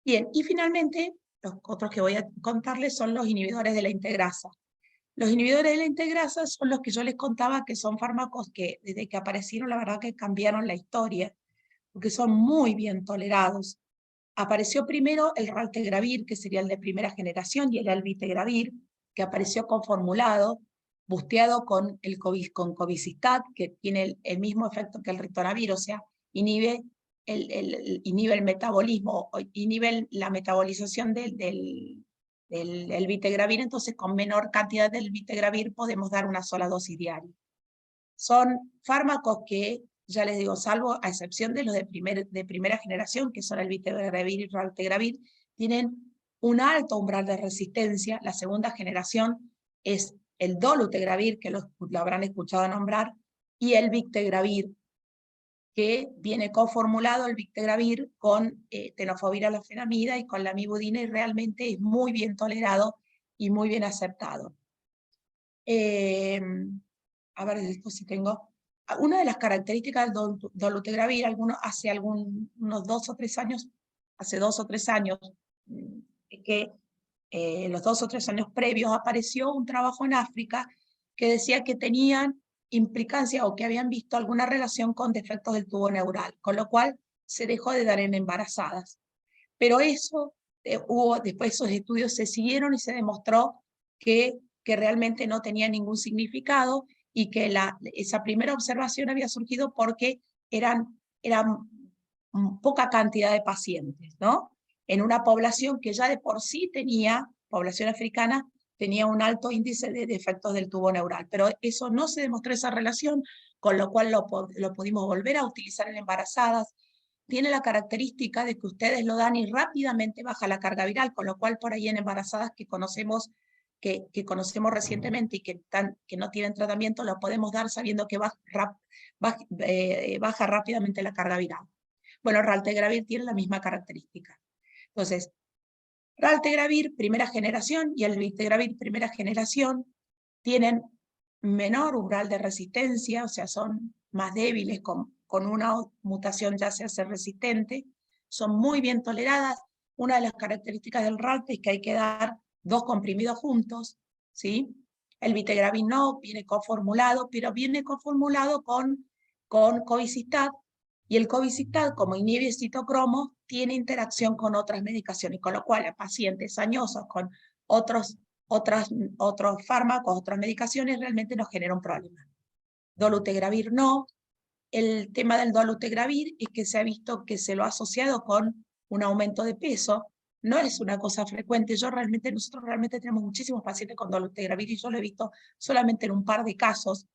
Bien, y finalmente, los otros que voy a contarles son los inhibidores de la integrasa. Los inhibidores de la integrasa son los que yo les contaba que son fármacos que desde que aparecieron, la verdad que cambiaron la historia, porque son muy bien tolerados. Apareció primero el raltegravir, que sería el de primera generación, y el alvitegravir, que apareció conformulado, busteado con cobicistat, que tiene el mismo efecto que el ritonavir, o sea, inhibe el metabolismo, inhibe la metabolización del vitegravir, entonces con menor cantidad del vitegravir podemos dar una sola dosis diaria. Son fármacos que, ya les digo, salvo a excepción de los de primera generación, que son el vitegravir y el raltegravir, tienen un alto umbral de resistencia. La segunda generación es el dolutegravir, que lo habrán escuchado nombrar, y el victegravir, que viene coformulado el victegravir con tenofovir alafenamida y con la amibudina, y realmente es muy bien tolerado y muy bien aceptado. A ver, después si tengo... Una de las características del dolutegravir, hace unos 2 o 3 años, hace 2 o 3 años, que los 2 o 3 años previos apareció un trabajo en África que decía que tenían implicancia o que habían visto alguna relación con defectos del tubo neural, con lo cual se dejó de dar en embarazadas. Pero eso, después esos estudios se siguieron y se demostró que realmente no tenía ningún significado y que esa primera observación había surgido porque eran poca cantidad de pacientes, ¿no? En una población que ya de por sí tenía, población africana, tenía un alto índice de defectos del tubo neural, pero eso no se demostró esa relación, con lo cual lo pudimos volver a utilizar en embarazadas. Tiene la característica de que ustedes lo dan y rápidamente baja la carga viral, con lo cual por ahí en embarazadas que conocemos recientemente y que no tienen tratamiento, lo podemos dar sabiendo que baja rápidamente la carga viral. Bueno, raltegravir tiene la misma característica. Entonces, raltegravir primera generación y el vitegravir primera generación tienen menor umbral de resistencia, o sea, son más débiles, con una mutación ya se hace resistente, son muy bien toleradas. Una de las características del RALT es que hay que dar 2 comprimidos juntos, ¿sí? El vitegravir no, viene coformulado, pero viene coformulado con cobicistat, y el cobicistat, como inhibe citocromo, tiene interacción con otras medicaciones, con lo cual a pacientes añosos con otros fármacos, otras medicaciones, realmente nos genera un problema. Dolutegravir no. El tema del dolutegravir es que se ha visto que se lo ha asociado con un aumento de peso. No es una cosa frecuente. Nosotros realmente tenemos muchísimos pacientes con dolutegravir y yo lo he visto solamente en un par de casos.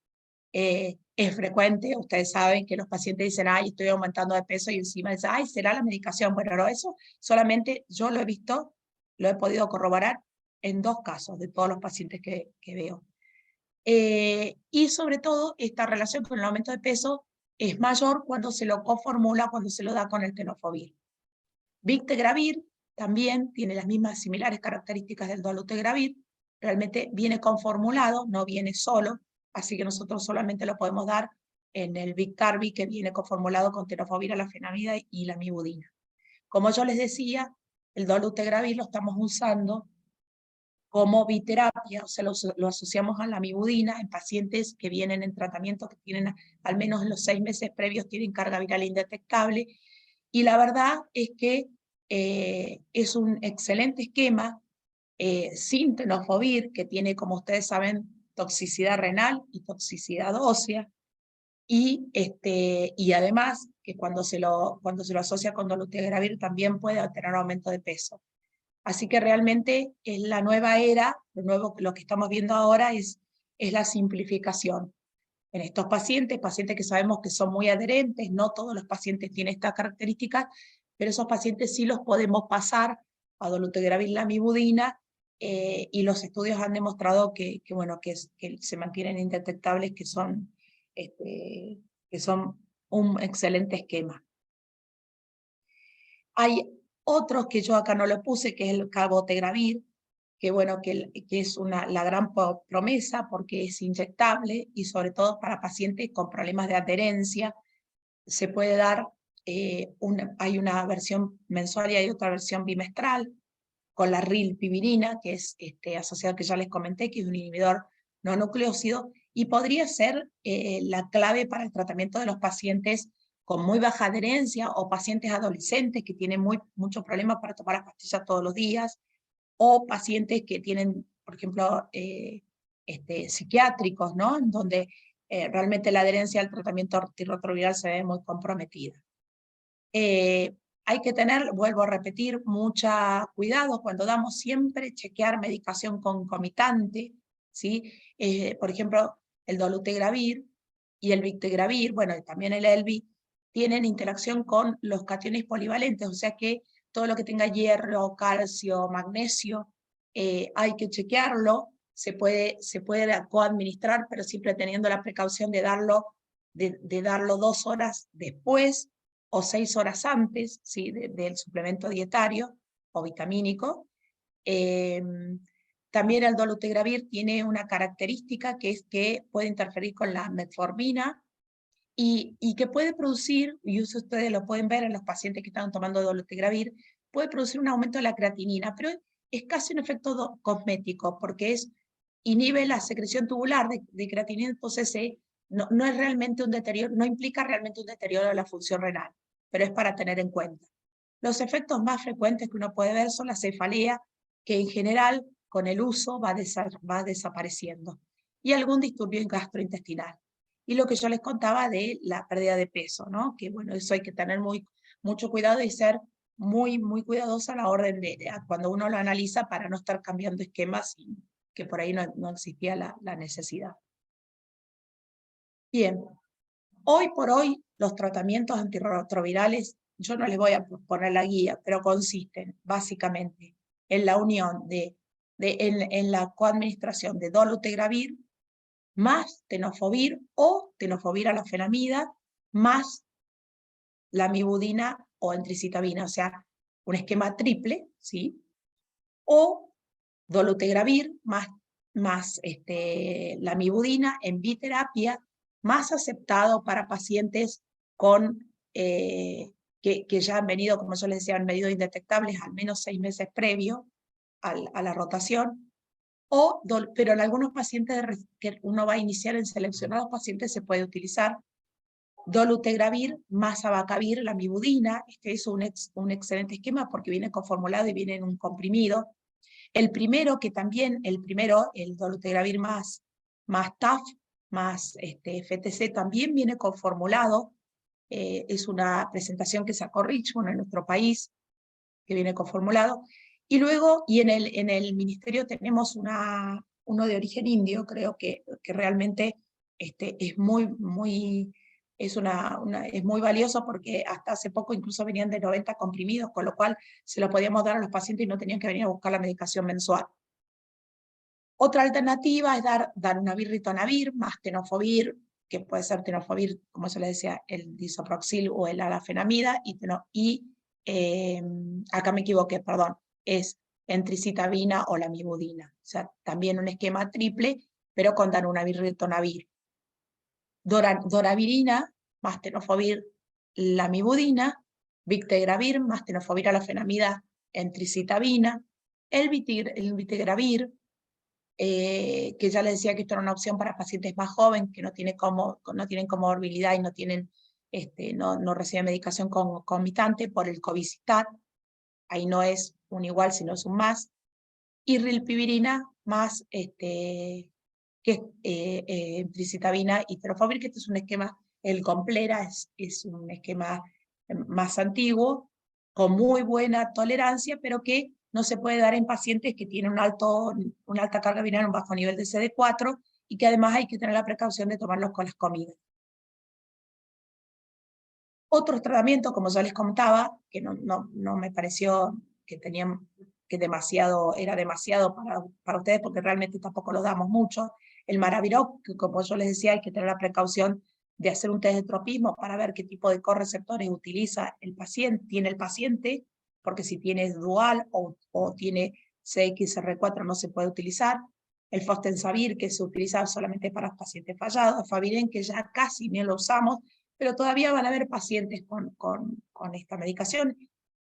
Es frecuente, ustedes saben que los pacientes dicen, ay, estoy aumentando de peso, y encima dicen, ay, será la medicación. Bueno, no, eso solamente yo lo he visto, lo he podido corroborar en 2 casos de todos los pacientes que veo. Y sobre todo, esta relación con el aumento de peso es mayor cuando se lo coformula, cuando se lo da con el tenofovir. Victegravir también tiene las mismas similares características del dolutegravir, realmente viene conformulado, no viene solo, así que nosotros solamente lo podemos dar en el Biktarvy, que viene conformulado con tenofovir, alafenamida y la amibudina. Como yo les decía, el dolutegravir lo estamos usando como biterapia, o sea, lo asociamos a la amibudina en pacientes que vienen en tratamiento, que tienen al menos en los 6 meses previos, tienen carga viral indetectable, y la verdad es que es un excelente esquema, sin tenofovir, que tiene, como ustedes saben, toxicidad renal y toxicidad ósea, y además que cuando se lo asocia con dolutegravir también puede tener aumento de peso. Así que realmente es la nueva era, lo que estamos viendo ahora es la simplificación. En estos pacientes que sabemos que son muy adherentes, no todos los pacientes tienen estas características, pero esos pacientes sí los podemos pasar a dolutegravir, la amibudina, y los estudios han demostrado que se mantienen indetectables, que son un excelente esquema. Hay otros que yo acá no lo puse, que es el cabotegravir, que es la gran promesa porque es inyectable y sobre todo para pacientes con problemas de adherencia. Se puede dar hay una versión mensual y hay otra versión bimestral, con la rilpivirina, que es asociado, que ya les comenté, que es un inhibidor no nucleócido, y podría ser la clave para el tratamiento de los pacientes con muy baja adherencia o pacientes adolescentes que tienen muchos problemas para tomar las pastillas todos los días, o pacientes que tienen, por ejemplo, psiquiátricos, ¿no? En donde realmente la adherencia al tratamiento antirretroviral se ve muy comprometida. Hay que tener, vuelvo a repetir, mucho cuidado cuando damos, siempre chequear medicación concomitante, ¿sí? Por ejemplo, el dolutegravir y el bictegravir, bueno, y también el Elvi, tienen interacción con los cationes polivalentes, o sea que todo lo que tenga hierro, calcio, magnesio, hay que chequearlo, se puede coadministrar, pero siempre teniendo la precaución de darlo 2 horas después o 6 horas antes, ¿sí? del suplemento dietario o vitamínico. También el dolutegravir tiene una característica que es que puede interferir con la metformina y que puede producir, y eso ustedes lo pueden ver en los pacientes que están tomando dolutegravir, puede producir un aumento de la creatinina, pero es casi un efecto cosmético, porque inhibe la secreción tubular de creatinina, entonces no es realmente un deterioro, no implica realmente un deterioro de la función renal, pero es para tener en cuenta. Los efectos más frecuentes que uno puede ver son la cefalea, que en general con el uso va desapareciendo, y algún disturbio gastrointestinal. Y lo que yo les contaba de la pérdida de peso, ¿no? Que bueno, eso hay que tener mucho cuidado y ser muy cuidadosa a la orden cuando uno lo analiza para no estar cambiando esquemas y que por ahí no existía la necesidad. Bien, hoy por hoy los tratamientos antirretrovirales, yo no les voy a poner la guía, pero consisten básicamente en la unión en la coadministración de dolutegravir más tenofovir o tenofovir alafenamida más lamivudina o entricitabina, o sea, un esquema triple, ¿sí? O dolutegravir más lamivudina en biterapia, más aceptado para pacientes con, que ya han venido, como yo les decía, han venido indetectables al menos 6 meses previo a la rotación, pero en algunos pacientes que uno va a iniciar en seleccionados pacientes se puede utilizar dolutegravir más abacavir, lamivudina. Este es un excelente esquema porque viene conformulado y viene en un comprimido. El primero, el dolutegravir más TAF, más FTC, también viene conformulado. Es una presentación que sacó Richmond en nuestro país, que viene conformulado. Y luego, en el ministerio tenemos uno de origen indio, creo que realmente es es muy valioso porque hasta hace poco incluso venían de 90 comprimidos, con lo cual se lo podíamos dar a los pacientes y no tenían que venir a buscar la medicación mensual. Otra alternativa es dar una ritonavir más tenofovir, que puede ser tenofovir, como yo les decía, el disoproxil o el alafenamida, acá me equivoqué, perdón, es entricitabina o lamivudina. O sea, también un esquema triple, pero con darunavir, ritonavir. Doravirina más tenofovir, lamivudina, bictegravir más tenofovir alafenamida, entricitabina, el bictegravir, que ya les decía que esto era una opción para pacientes más jóvenes que no tienen comorbilidad y no reciben medicación concomitante por el Covicistat. Ahí no es un igual, sino es un más. Y rilpivirina más entricitabina y tenofovir, que este es un esquema, el Complera es un esquema más antiguo, con muy buena tolerancia, pero que no se puede dar en pacientes que tienen una alta carga viral, un bajo nivel de CD4, y que además hay que tener la precaución de tomarlos con las comidas. Otros tratamientos, como ya les contaba, que no me pareció que tenían era demasiado para ustedes, porque realmente tampoco lo damos mucho. El Maraviroc, que como yo les decía, hay que tener la precaución de hacer un test de tropismo para ver qué tipo de correceptores tiene el paciente, porque si tiene dual o tiene CXR4 no se puede utilizar. El Fostensavir, que se utiliza solamente para pacientes fallados. Faviren, que ya casi ni lo usamos, pero todavía van a haber pacientes con esta medicación.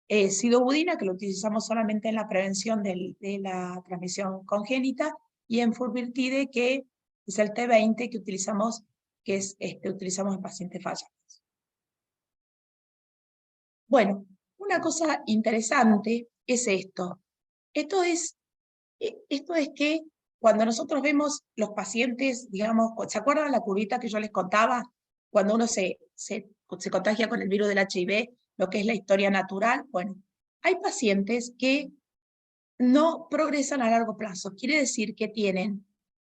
Sidobudina, que lo utilizamos solamente en la prevención de la transmisión congénita, y enfurvirtide, que es el T20 que utilizamos, utilizamos en pacientes fallados. Bueno, una cosa interesante es esto. Esto es que cuando nosotros vemos los pacientes, digamos, ¿se acuerdan la curvita que yo les contaba? Cuando uno se contagia con el virus del HIV, lo que es la historia natural. Bueno, hay pacientes que no progresan a largo plazo. Quiere decir que tienen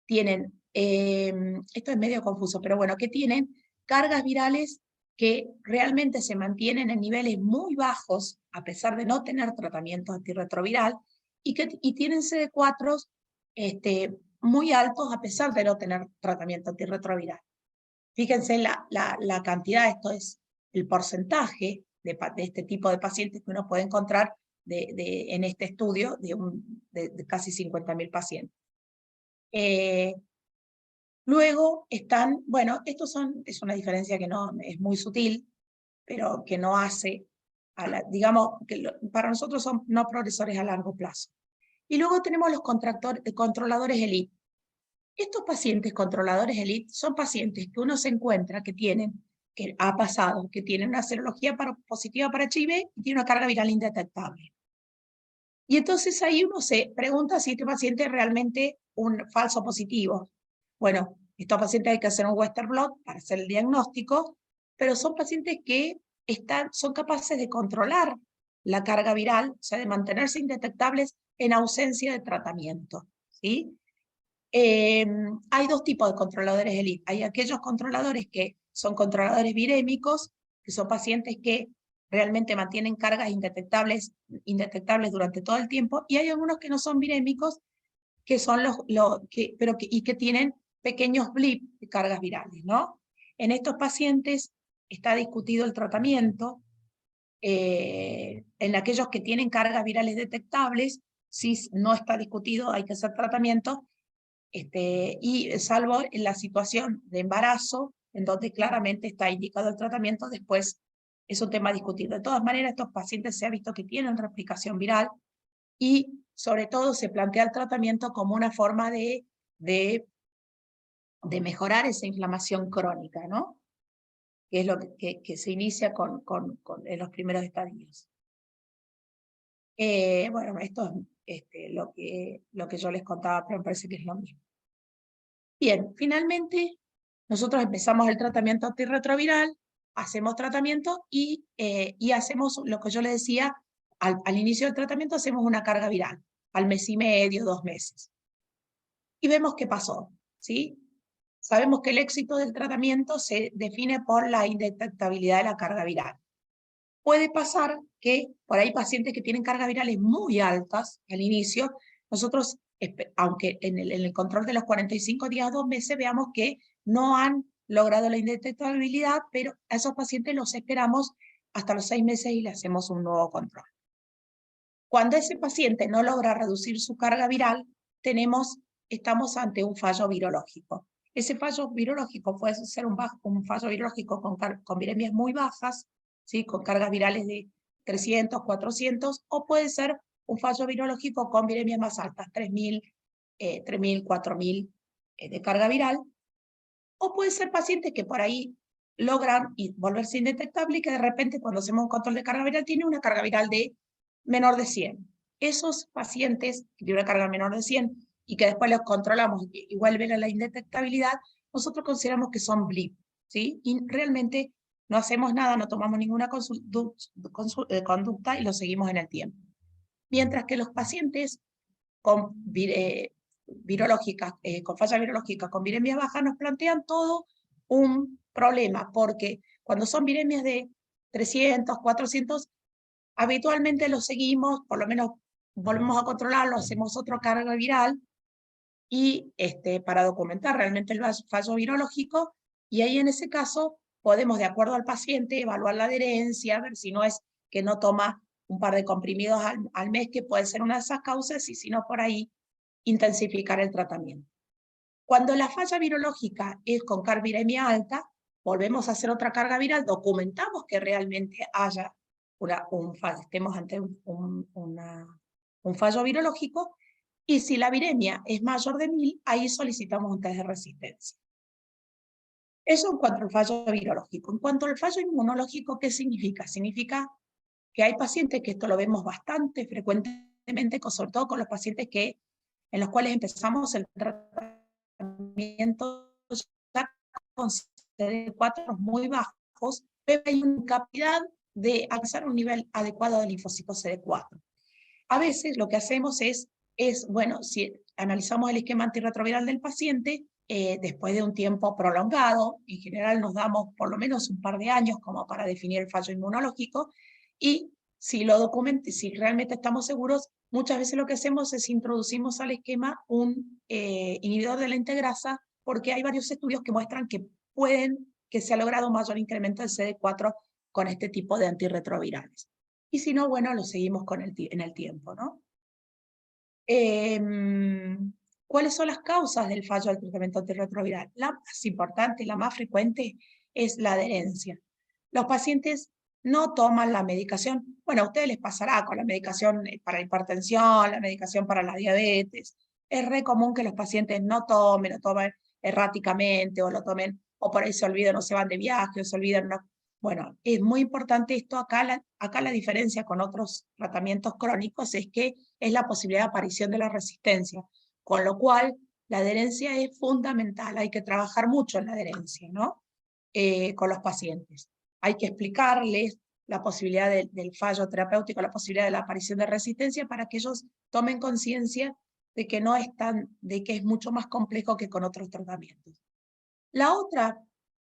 esto es medio confuso, pero bueno, que tienen cargas virales que realmente se mantienen en niveles muy bajos, a pesar de no tener tratamiento antirretroviral, y tienen CD4 muy altos, a pesar de no tener tratamiento antirretroviral. Fíjense la cantidad, esto es el porcentaje de este tipo de pacientes que uno puede encontrar en este estudio de casi 50.000 pacientes. Luego están, bueno, es una diferencia que no es muy sutil, pero que no hace, digamos, que para nosotros son no progresores a largo plazo. Y luego tenemos los controladores elite. Estos pacientes controladores elite son pacientes que uno se encuentra que ha pasado, que tienen una serología positiva para HIV y tiene una carga viral indetectable. Y entonces ahí uno se pregunta si este paciente es realmente un falso positivo. Bueno, estos pacientes hay que hacer un Western blot para hacer el diagnóstico, pero son pacientes que son capaces de controlar la carga viral, o sea, de mantenerse indetectables en ausencia de tratamiento, ¿sí? Hay dos tipos de controladores elite. Hay aquellos controladores que son controladores virémicos, que son pacientes que realmente mantienen cargas indetectables durante todo el tiempo, y hay algunos que no son virémicos, que son que tienen pequeños blips de cargas virales, ¿no? En estos pacientes está discutido el tratamiento. En aquellos que tienen cargas virales detectables, sí, no está discutido, hay que hacer tratamiento, y salvo en la situación de embarazo, en donde claramente está indicado el tratamiento, después es un tema discutido. De todas maneras, estos pacientes se ha visto que tienen replicación viral, y sobre todo se plantea el tratamiento como una forma de mejorar esa inflamación crónica, ¿no? Que es lo que se inicia en los primeros estadios. Bueno, esto es lo que yo les contaba, pero me parece que es lo mismo. Bien, finalmente nosotros empezamos el tratamiento antirretroviral, hacemos tratamiento y hacemos lo que yo les decía, al inicio del tratamiento hacemos una carga viral, al mes y medio, 2 meses. Y vemos qué pasó, ¿sí? Sabemos que el éxito del tratamiento se define por la indetectabilidad de la carga viral. Puede pasar que por ahí pacientes que tienen cargas virales muy altas al inicio, nosotros, aunque en el control de los 45 días, 2 meses, veamos que no han logrado la indetectabilidad, pero a esos pacientes los esperamos hasta los 6 meses y le hacemos un nuevo control. Cuando ese paciente no logra reducir su carga viral, estamos ante un fallo virológico. Ese fallo virológico puede ser un fallo virológico con viremias muy bajas, ¿sí? Con cargas virales de 300, 400, o puede ser un fallo virológico con viremias más altas, 3.000, 4.000 de carga viral, o puede ser pacientes que por ahí logran volverse indetectables y que de repente cuando hacemos un control de carga viral tiene una carga viral de menor de 100. Esos pacientes que tienen una carga menor de 100 y que después los controlamos y vuelven a la indetectabilidad, nosotros consideramos que son blip, ¿sí? Y realmente no hacemos nada, no tomamos ninguna conducta y lo seguimos en el tiempo. Mientras que los pacientes con con falla virológica, con viremias bajas, nos plantean todo un problema, porque cuando son viremias de 300, 400, habitualmente lo seguimos, por lo menos volvemos a controlarlo, hacemos otro carga viral, y para documentar realmente el fallo virológico, y ahí en ese caso podemos, de acuerdo al paciente, evaluar la adherencia, ver si no es que no toma un par de comprimidos al mes, que puede ser una de esas causas, y si no, por ahí intensificar el tratamiento. Cuando la falla virológica es con carviremia alta, volvemos a hacer otra carga viral, documentamos que realmente haya estemos ante un fallo virológico, y si la viremia es mayor de 1000, ahí solicitamos un test de resistencia. Eso en cuanto al fallo virológico. En cuanto al fallo inmunológico, ¿qué significa? Significa que hay pacientes, que esto lo vemos bastante frecuentemente, sobre todo con los pacientes en los cuales empezamos el tratamiento ya con CD4 muy bajos, pero hay una incapacidad de alcanzar un nivel adecuado de linfocitos CD4. A veces lo que hacemos es bueno, si analizamos el esquema antirretroviral del paciente, después de un tiempo prolongado, en general nos damos por lo menos un par de años como para definir el fallo inmunológico, y si realmente estamos seguros, muchas veces lo que hacemos es introducimos al esquema un inhibidor de la integrasa, porque hay varios estudios que muestran que se ha logrado un mayor incremento del CD4 con este tipo de antirretrovirales. Y si no, bueno, lo seguimos en el tiempo, ¿no? ¿Cuáles son las causas del fallo del tratamiento antirretroviral? La más importante y la más frecuente es la adherencia. Los pacientes no toman la medicación. Bueno, a ustedes les pasará con la medicación para la hipertensión, la medicación para la diabetes. Es re común que los pacientes no tomen, o tomen erráticamente, o lo tomen, o por ahí se olvidan, o se van de viaje, o se olvidan. Bueno, es muy importante esto. Acá la diferencia con otros tratamientos crónicos es que es la posibilidad de aparición de la resistencia, con lo cual la adherencia es fundamental. Hay que trabajar mucho en la adherencia, ¿no? Con los pacientes. Hay que explicarles la posibilidad del fallo terapéutico, la posibilidad de la aparición de resistencia, para que ellos tomen conciencia de que de que es mucho más complejo que con otros tratamientos. La otra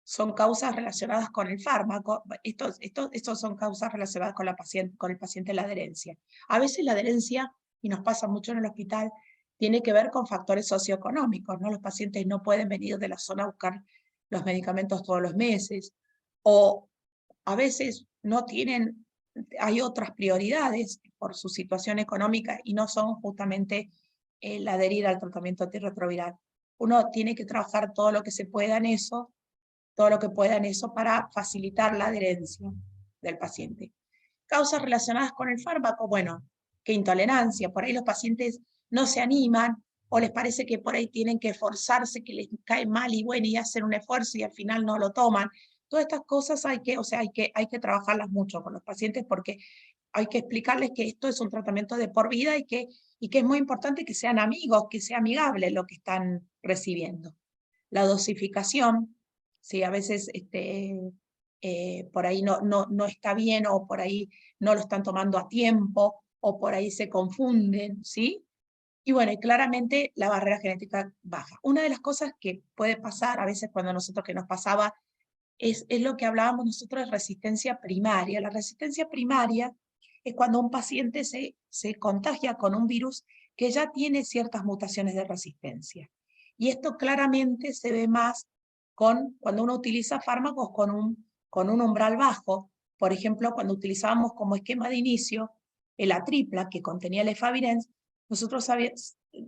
son causas relacionadas con el fármaco. Estos son causas relacionadas con el paciente, la adherencia. A veces la adherencia, y nos pasa mucho en el hospital, tiene que ver con factores socioeconómicos, ¿no? Los pacientes no pueden venir de la zona a buscar los medicamentos todos los meses, o a veces hay otras prioridades por su situación económica y no son justamente el adherir al tratamiento antirretroviral. Uno tiene que trabajar todo lo que pueda en eso para facilitar la adherencia del paciente. Causas relacionadas con el fármaco, bueno, que intolerancia, por ahí los pacientes no se animan, o les parece que por ahí tienen que esforzarse, que les cae mal y bueno, y hacen un esfuerzo y al final no lo toman. Todas estas cosas hay que trabajarlas mucho con los pacientes, porque hay que explicarles que esto es un tratamiento de por vida, y que es muy importante que sean amigos, que sea amigable lo que están recibiendo. La dosificación, ¿sí? A veces por ahí no está bien, o por ahí no lo están tomando a tiempo, o por ahí se confunden, ¿sí? Y bueno, y claramente la barrera genética baja. Una de las cosas que puede pasar a veces que nos pasaba, es lo que hablábamos nosotros de resistencia primaria. La resistencia primaria es cuando un paciente se contagia con un virus que ya tiene ciertas mutaciones de resistencia. Y esto claramente se ve más cuando uno utiliza fármacos con un umbral bajo. Por ejemplo, cuando utilizábamos como esquema de inicio el Atripla, que contenía el efavirenz,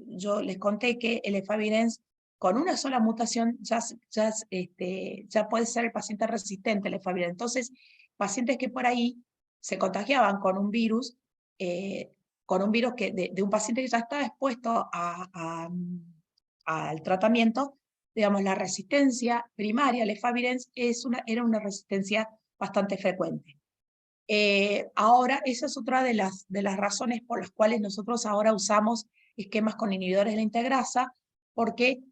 yo les conté que el efavirenz, con una sola mutación ya puede ser el paciente resistente al efavirenz. Entonces, pacientes que por ahí se contagiaban con un virus, de un paciente que ya estaba expuesto al tratamiento, digamos, la resistencia primaria al efavirenz era una resistencia bastante frecuente. Ahora, esa es otra de las razones por las cuales nosotros ahora usamos esquemas con inhibidores de la integrasa, porque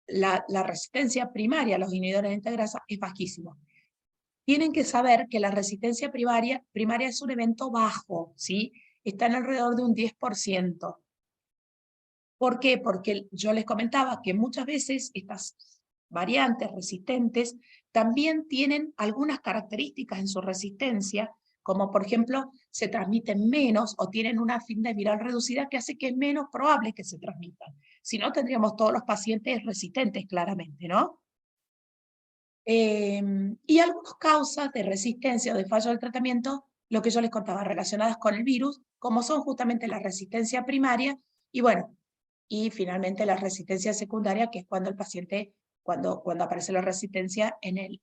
la resistencia primaria a los inhibidores de la integrasa es bajísima. Tienen que saber que la resistencia primaria es un evento bajo, ¿sí? Está en alrededor de un 10%. ¿Por qué? Porque yo les comentaba que muchas veces estas variantes resistentes también tienen algunas características en su resistencia, como por ejemplo se transmiten menos o tienen una afinidad viral reducida, que hace que es menos probable que se transmitan. Si no, tendríamos todos los pacientes resistentes, claramente, ¿no? Y algunas causas de resistencia o de fallo del tratamiento, lo que yo les contaba, relacionadas con el virus, como son justamente la resistencia primaria y finalmente la resistencia secundaria, que es cuando el paciente cuando aparece la resistencia en el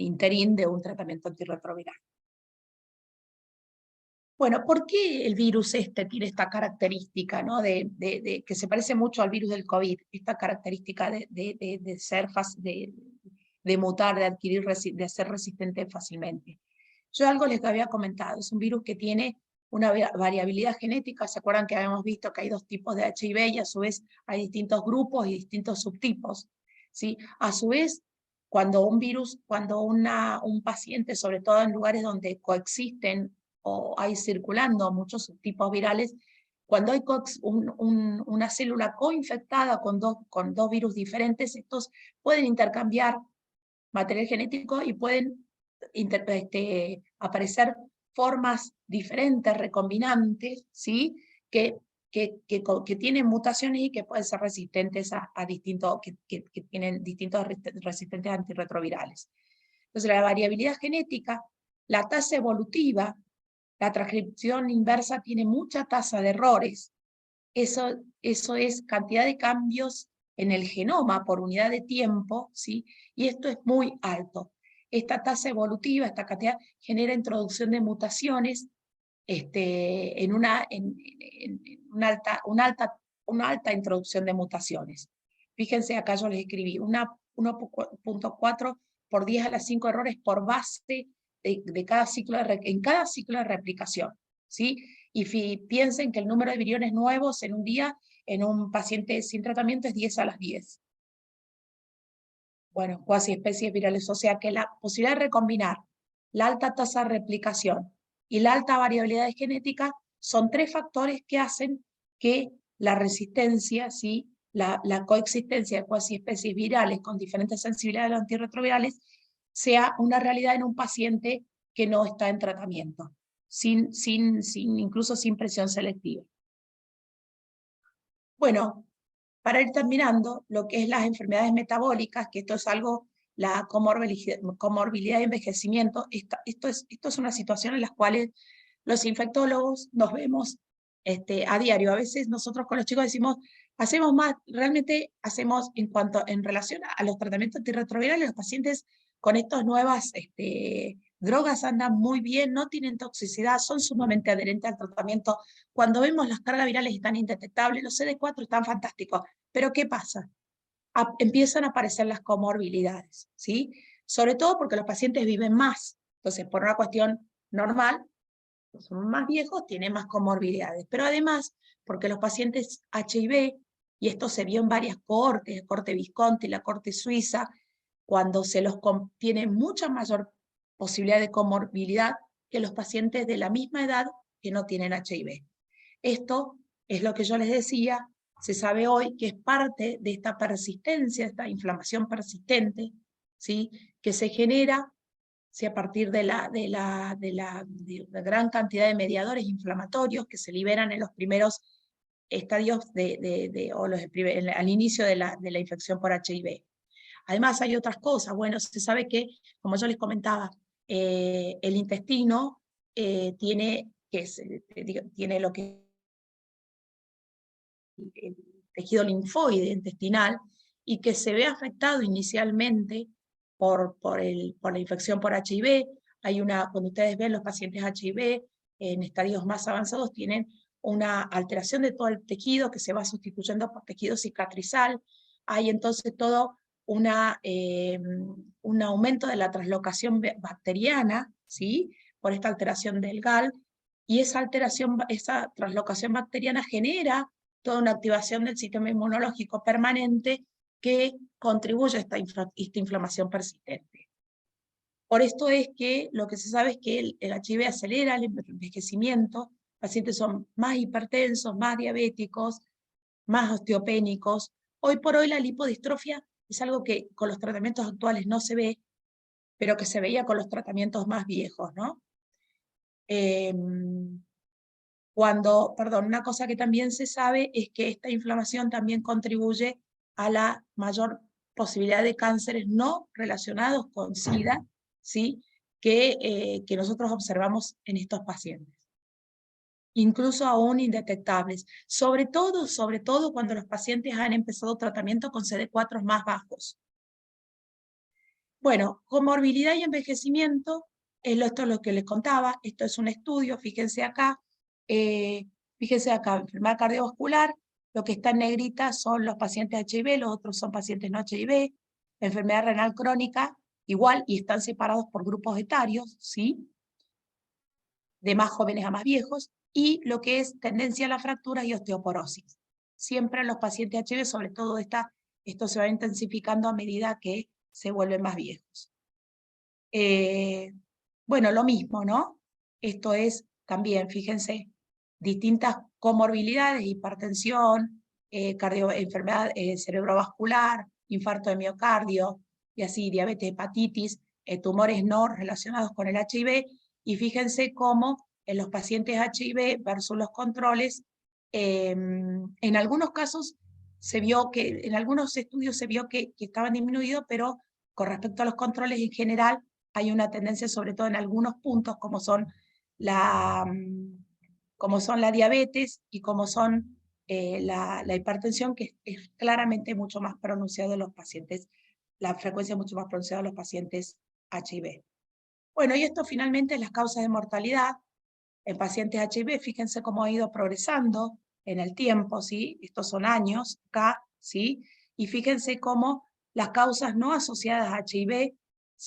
interín de un tratamiento antirretroviral. Bueno, ¿por qué el virus tiene esta característica, ¿no? Que se parece mucho al virus del COVID, esta característica de ser de mutar, de adquirir, de ser resistente fácilmente? Yo algo les había comentado, es un virus que tiene una variabilidad genética. ¿Se acuerdan que habíamos visto que hay dos tipos de HIV y a su vez hay distintos grupos y distintos subtipos? ¿Sí? A su vez, cuando un paciente, sobre todo en lugares donde coexisten o hay circulando muchos subtipos virales, cuando hay una célula coinfectada con dos virus diferentes, estos pueden intercambiar material genético y pueden aparecer formas diferentes, recombinantes, ¿sí? que tienen mutaciones y que pueden ser resistentes a distintos, que tienen distintos resistentes antirretrovirales. Entonces, la variabilidad genética, la tasa evolutiva, la transcripción inversa tiene mucha tasa de errores. Eso es cantidad de cambios en el genoma por unidad de tiempo, ¿sí? Y esto es muy alto. Esta tasa evolutiva, esta cantidad, genera introducción de mutaciones en una alta introducción de mutaciones. Fíjense, acá yo les escribí 1.4 por 10 a la 5 errores por base en cada ciclo de replicación, ¿sí? Y piensen que el número de viriones nuevos en un día en un paciente sin tratamiento es 10 a las 10. Bueno, cuasi especies virales, o sea que la posibilidad de recombinar la alta tasa de replicación y la alta variabilidad genética son tres factores que hacen que la resistencia, ¿sí? la coexistencia de cuasi especies virales con diferentes sensibilidades a los antirretrovirales sea una realidad en un paciente que no está en tratamiento, incluso sin presión selectiva. Bueno, para ir terminando, lo que es las enfermedades metabólicas, que esto es algo, la comorbilidad de envejecimiento, esto es una situación en la cual los infectólogos nos vemos a diario. A veces nosotros con los chicos decimos, hacemos más, realmente hacemos en relación a los tratamientos antirretrovirales, los pacientes con estas nuevas drogas andan muy bien, no tienen toxicidad, son sumamente adherentes al tratamiento. Cuando vemos las cargas virales están indetectables, los CD4 están fantásticos. Pero ¿qué pasa? Empiezan a aparecer las comorbilidades, ¿sí? Sobre todo porque los pacientes viven más. Entonces, por una cuestión normal, son más viejos, tienen más comorbilidades. Pero además, porque los pacientes HIV, y esto se vio en varias cortes, la corte Visconti, la corte suiza, cuando tiene mucha mayor posibilidad de comorbilidad que los pacientes de la misma edad que no tienen HIV. Esto es lo que yo les decía, se sabe hoy que es parte de esta persistencia, esta inflamación persistente, ¿sí? Que se genera, ¿sí? A partir de la gran cantidad de mediadores inflamatorios que se liberan en los primeros estadios al inicio de la infección por HIV. Además hay otras cosas. Bueno, se sabe que, como yo les comentaba, el intestino tiene lo que el tejido linfoide intestinal y que se ve afectado inicialmente por la infección por HIV. Cuando ustedes ven los pacientes HIV en estadios más avanzados, tienen una alteración de todo el tejido que se va sustituyendo por tejido cicatrizal. Hay entonces todo un aumento de la translocación bacteriana, ¿sí? Por esta alteración del GAL, y esa translocación bacteriana genera toda una activación del sistema inmunológico permanente que contribuye a esta inflamación persistente. Por esto es que lo que se sabe es que el HIV acelera el envejecimiento, los pacientes son más hipertensos, más diabéticos, más osteopénicos. Hoy por hoy la lipodistrofia es algo que con los tratamientos actuales no se ve, pero que se veía con los tratamientos más viejos, ¿no? Una cosa que también se sabe es que esta inflamación también contribuye a la mayor posibilidad de cánceres no relacionados con SIDA, ¿sí? que nosotros observamos en estos pacientes. incluso aún indetectables, sobre todo cuando los pacientes han empezado tratamiento con CD4 más bajos. Bueno, comorbilidad y envejecimiento, esto es lo que les contaba, esto es un estudio, fíjense acá, enfermedad cardiovascular, lo que está en negrita son los pacientes HIV, los otros son pacientes no HIV, enfermedad renal crónica, igual, y están separados por grupos etarios, ¿sí? De más jóvenes a más viejos, y lo que es tendencia a la fractura y osteoporosis. Siempre en los pacientes HIV, sobre todo esto se va intensificando a medida que se vuelven más viejos. Bueno, lo mismo, ¿no? Esto es también, fíjense, distintas comorbilidades, hipertensión, enfermedad cerebrovascular, infarto de miocardio, y así, diabetes, hepatitis, tumores no relacionados con el HIV, y fíjense cómo en los pacientes HIV versus los controles, en algunos casos se vio que, en algunos estudios se vio que estaban disminuidos, pero con respecto a los controles en general, hay una tendencia, sobre todo en algunos puntos, como son la diabetes y como son la hipertensión, que es claramente mucho más pronunciado en los pacientes, la frecuencia es mucho más pronunciada en los pacientes HIV. Bueno, y esto finalmente es las causas de mortalidad en pacientes HIV. Fíjense cómo ha ido progresando en el tiempo, ¿sí? Estos son años acá, ¿sí? Y fíjense cómo las causas no asociadas a HIV,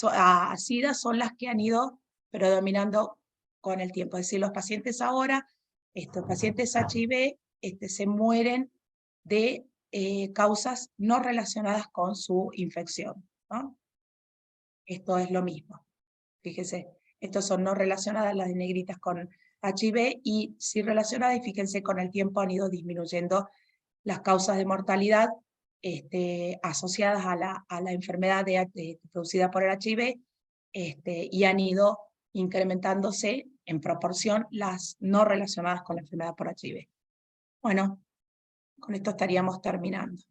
a SIDA, son las que han ido predominando con el tiempo. Es decir, los pacientes ahora, estos pacientes HIV, se mueren de causas no relacionadas con su infección, ¿no? Esto es lo mismo. Fíjense, estos son no relacionadas, las de negritas con HIV, y sí relacionadas, y fíjense, con el tiempo han ido disminuyendo las causas de mortalidad asociadas a la enfermedad producida por el HIV, y han ido incrementándose en proporción las no relacionadas con la enfermedad por HIV. Bueno, con esto estaríamos terminando.